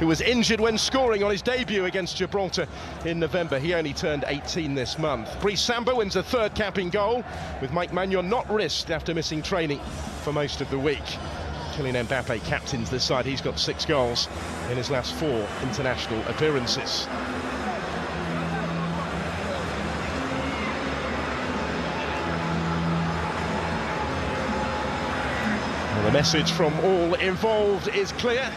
who was injured when scoring on his debut against Gibraltar in November. He only turned 18 this month. Brice Samba wins a third cap in goal, with Mike Maignan not risked after missing training for most of the week. Kylian Mbappe captains the side. He's got 6 goals in his last 4 international appearances. Well, the message from all involved is clear,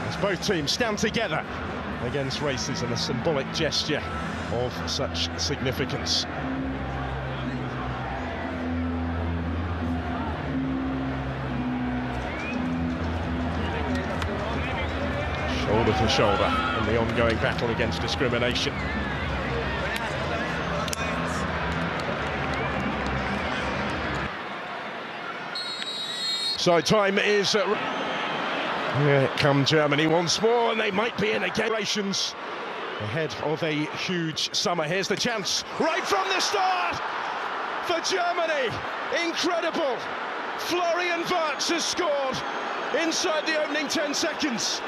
as both teams stand together against racism, a symbolic gesture of such significance. Shoulder to shoulder in the ongoing battle against discrimination. So time is... Here come Germany once more, and they might be in again. Ahead of a huge summer. Here's the chance right from the start for Germany. Incredible. Florian Wirtz has scored inside the opening 10 seconds.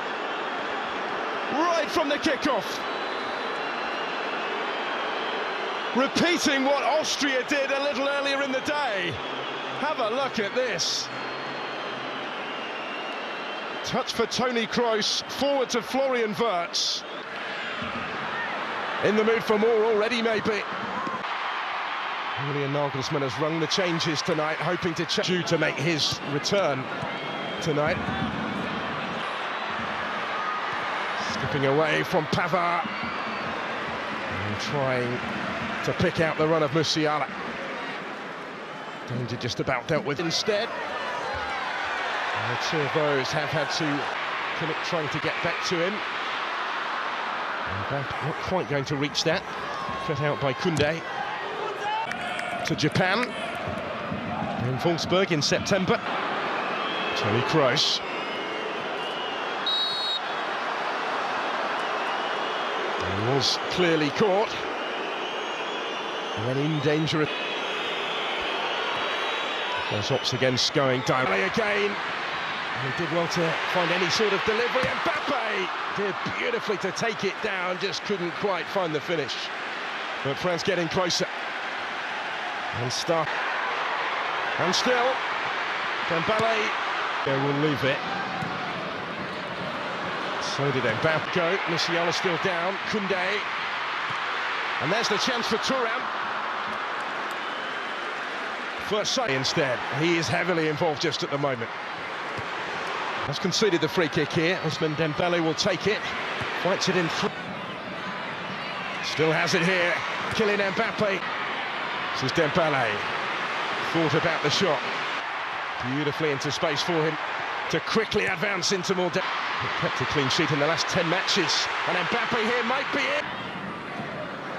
Right from the kickoff. Repeating what Austria did a little earlier in the day. Have a look at this. Touch for Toni Kroos, forward to Florian Wirtz. In the mood for more already, maybe. Julian Nagelsmann has rung the changes tonight, hoping to make his return tonight. Skipping away from Pavard. And trying to pick out the run of Musiala. Danger just about dealt with instead. And the two of those have had to commit trying to get back to him. Not quite going to reach that. Cut out by Koundé. To Japan. In Wolfsburg in September. Toni Kroos. He was clearly caught. And then in danger. Those ops against going directly again. He did well to find any sort of delivery. Mbappe did beautifully to take it down, just couldn't quite find the finish. But France getting closer. And start. And still, Dembele will leave it. So did Mbappe go. Musiala still down. Koundé. And there's the chance for Thuram. First sight instead. He is heavily involved just at the moment. Has conceded the free kick here. Ousmane Dembele will take it. Fights it in. Still has it here. Kylian Mbappe. This is Dembele. Thought about the shot. Beautifully into space for him to quickly advance into more depth. Kept a clean sheet in the last 10 matches. And Mbappe here might be it.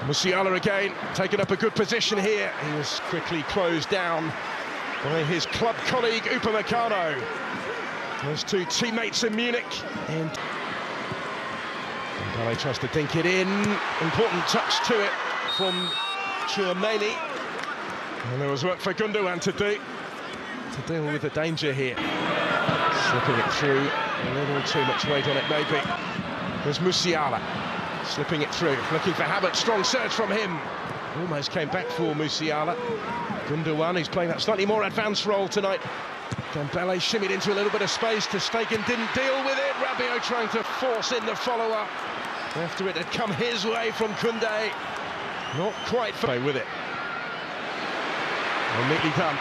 Musiala again, taking up a good position here. He was quickly closed down by his club colleague Upamecano. Those two teammates in Munich. And Dembele tries to dink it in. Important touch to it from Tchouaméni. And there was work for Gundogan to do to deal with the danger here. Slipping it through, a little too much weight on it maybe. There's Musiala. Slipping it through, looking for Havertz, strong surge from him. Almost came back for Musiala. Gundogan, who's playing that slightly more advanced role tonight. Dembele shimmied into a little bit of space. Ter Stegen didn't deal with it. Rabiot trying to force in the follow-up after it had come his way from Koundé. Not quite fair with it. Well, neatly done.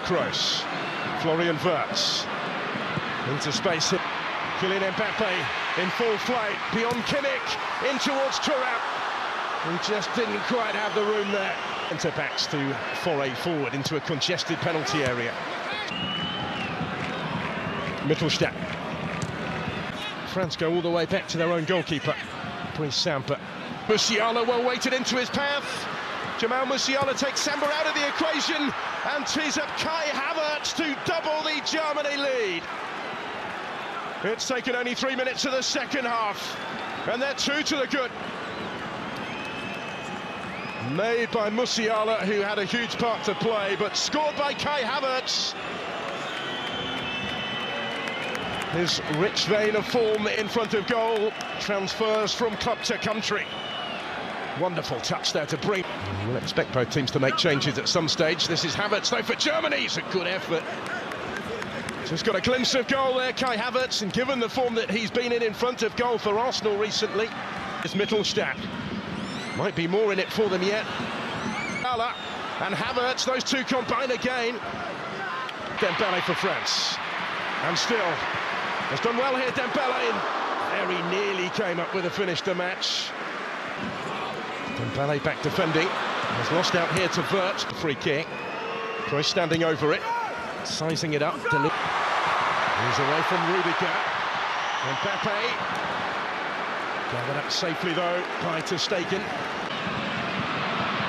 Kroos, Florian Wirtz into space. Kylian Mbappe in full flight, beyond Kimmich, in towards Thuram. He just didn't quite have the room there. Centre-backs to foray forward into a congested penalty area. Mittelstadt. France go all the way back to their own goalkeeper, Brice Samba. Musiala well weighted into his path. Jamal Musiala takes Samba out of the equation and tees up Kai Havertz to double the Germany lead. It's taken only 3 minutes of the second half, and they're 2 to the good. Made by Musiala, who had a huge part to play, but scored by Kai Havertz. His rich vein of form in front of goal transfers from club to country. Wonderful touch there to bring. We'll expect both teams to make changes at some stage. This is Havertz though for Germany. It's a good effort. Just got a glimpse of goal there, Kai Havertz, and given the form that he's been in front of goal for Arsenal recently, it's Mittelstadt. Might be more in it for them yet. And Havertz, those two combine again. Dembele for France. And still, has done well here, Dembele. Very nearly came up with a finish to match. Dembele back defending. Has lost out here to Vert, free kick. Kroos standing over it, sizing it up. He's away from Rudiger. Mbappe. Gathered up safely though by Ter Stegen.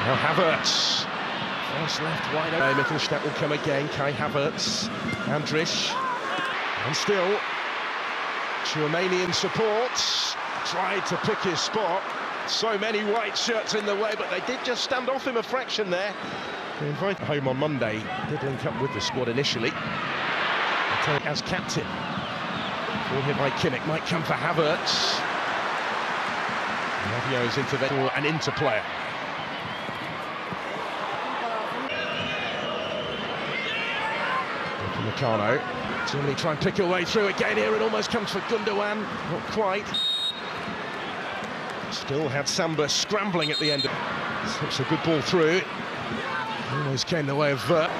Now Havertz. First left wide open. Mittelstadt will come again. Kai Havertz. Andrich. And still, Tchouameni in support. Tried to pick his spot. So many white shirts in the way, but they did just stand off him a fraction there. They invited home on Monday. Did link up with the squad initially. As captain. Ball hit by Kimmich. Might come for Havertz. Rabiot's intervention, an interplayer. Meccano. Germany try and pick a way through again here. It almost comes for Gundogan. Not quite. Still had Samba scrambling at the end. Slips a good ball through. Almost came the way of Vert.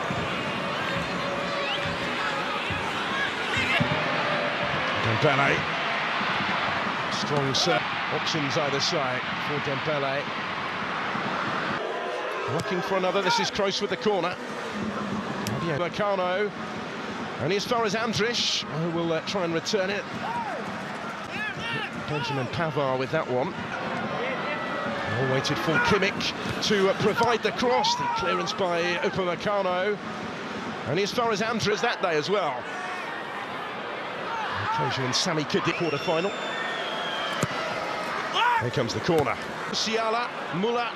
Dembele. Strong set. Options either side for Dembele. Looking for another. This is Kroos with the corner. Meccano. Only as far as Andrich, who will try and return it. Benjamin Pavard with that one. All waited for Kimmich to provide the cross. The clearance by Upamecano. Only as far as Andrich that day as well. Occasion in Sami Khedira quarter-final. Here comes the corner. Musiala, Muller,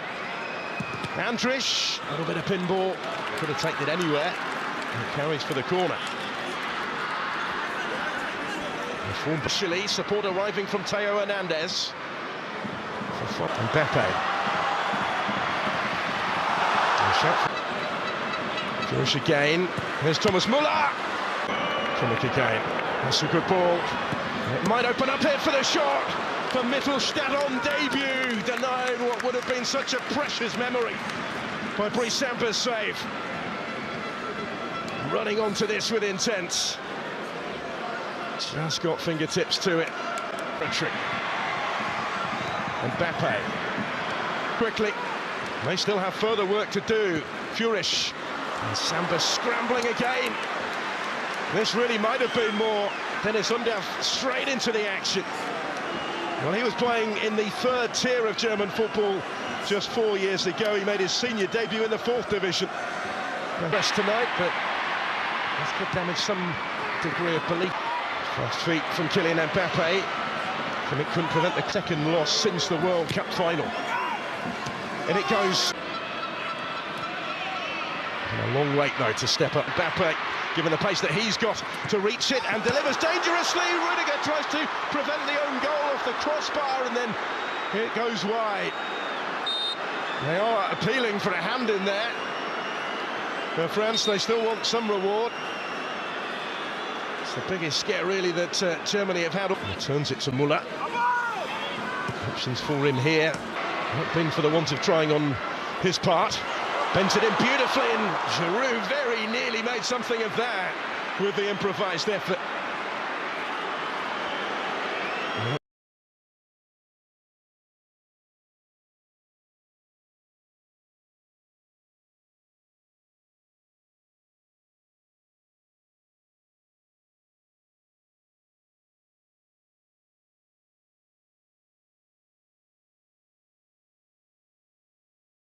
Andrich. A little bit of pinball. Could have taken it anywhere. And carries for the corner. Chile, support arriving from Theo Hernandez. Mbappe. Jewish again. Here's Thomas Muller. Kimmich again. That's a good ball. It might open up here for the shot for Mittelstadt on debut. Denied what would have been such a precious memory by Brice Samba's save. Running onto this with intent. Just got fingertips to it. Mbappe. Quickly. They still have further work to do. Furish. And Samba scrambling again. This really might have been more. Dennis Undav straight into the action. Well, he was playing in the third tier of German football just 4 years ago. He made his senior debut in the 4th division. Best tonight, but this could damage some degree of belief. Fast feet from Kylian Mbappe. And it couldn't prevent the second loss since the World Cup final. And it goes. And a long wait though to step up. Mbappe, given the pace that he's got to reach it, and delivers dangerously. Rudiger tries to prevent the own goal off the crossbar, and then it goes wide. They are appealing for a hand in there. For France, they still want some reward. It's the biggest scare really that Germany have had. Turns it to Muller. Options for him here. Not been for the want of trying on his part. Bent it in beautifully, and Giroud very nearly made something of that with the improvised effort.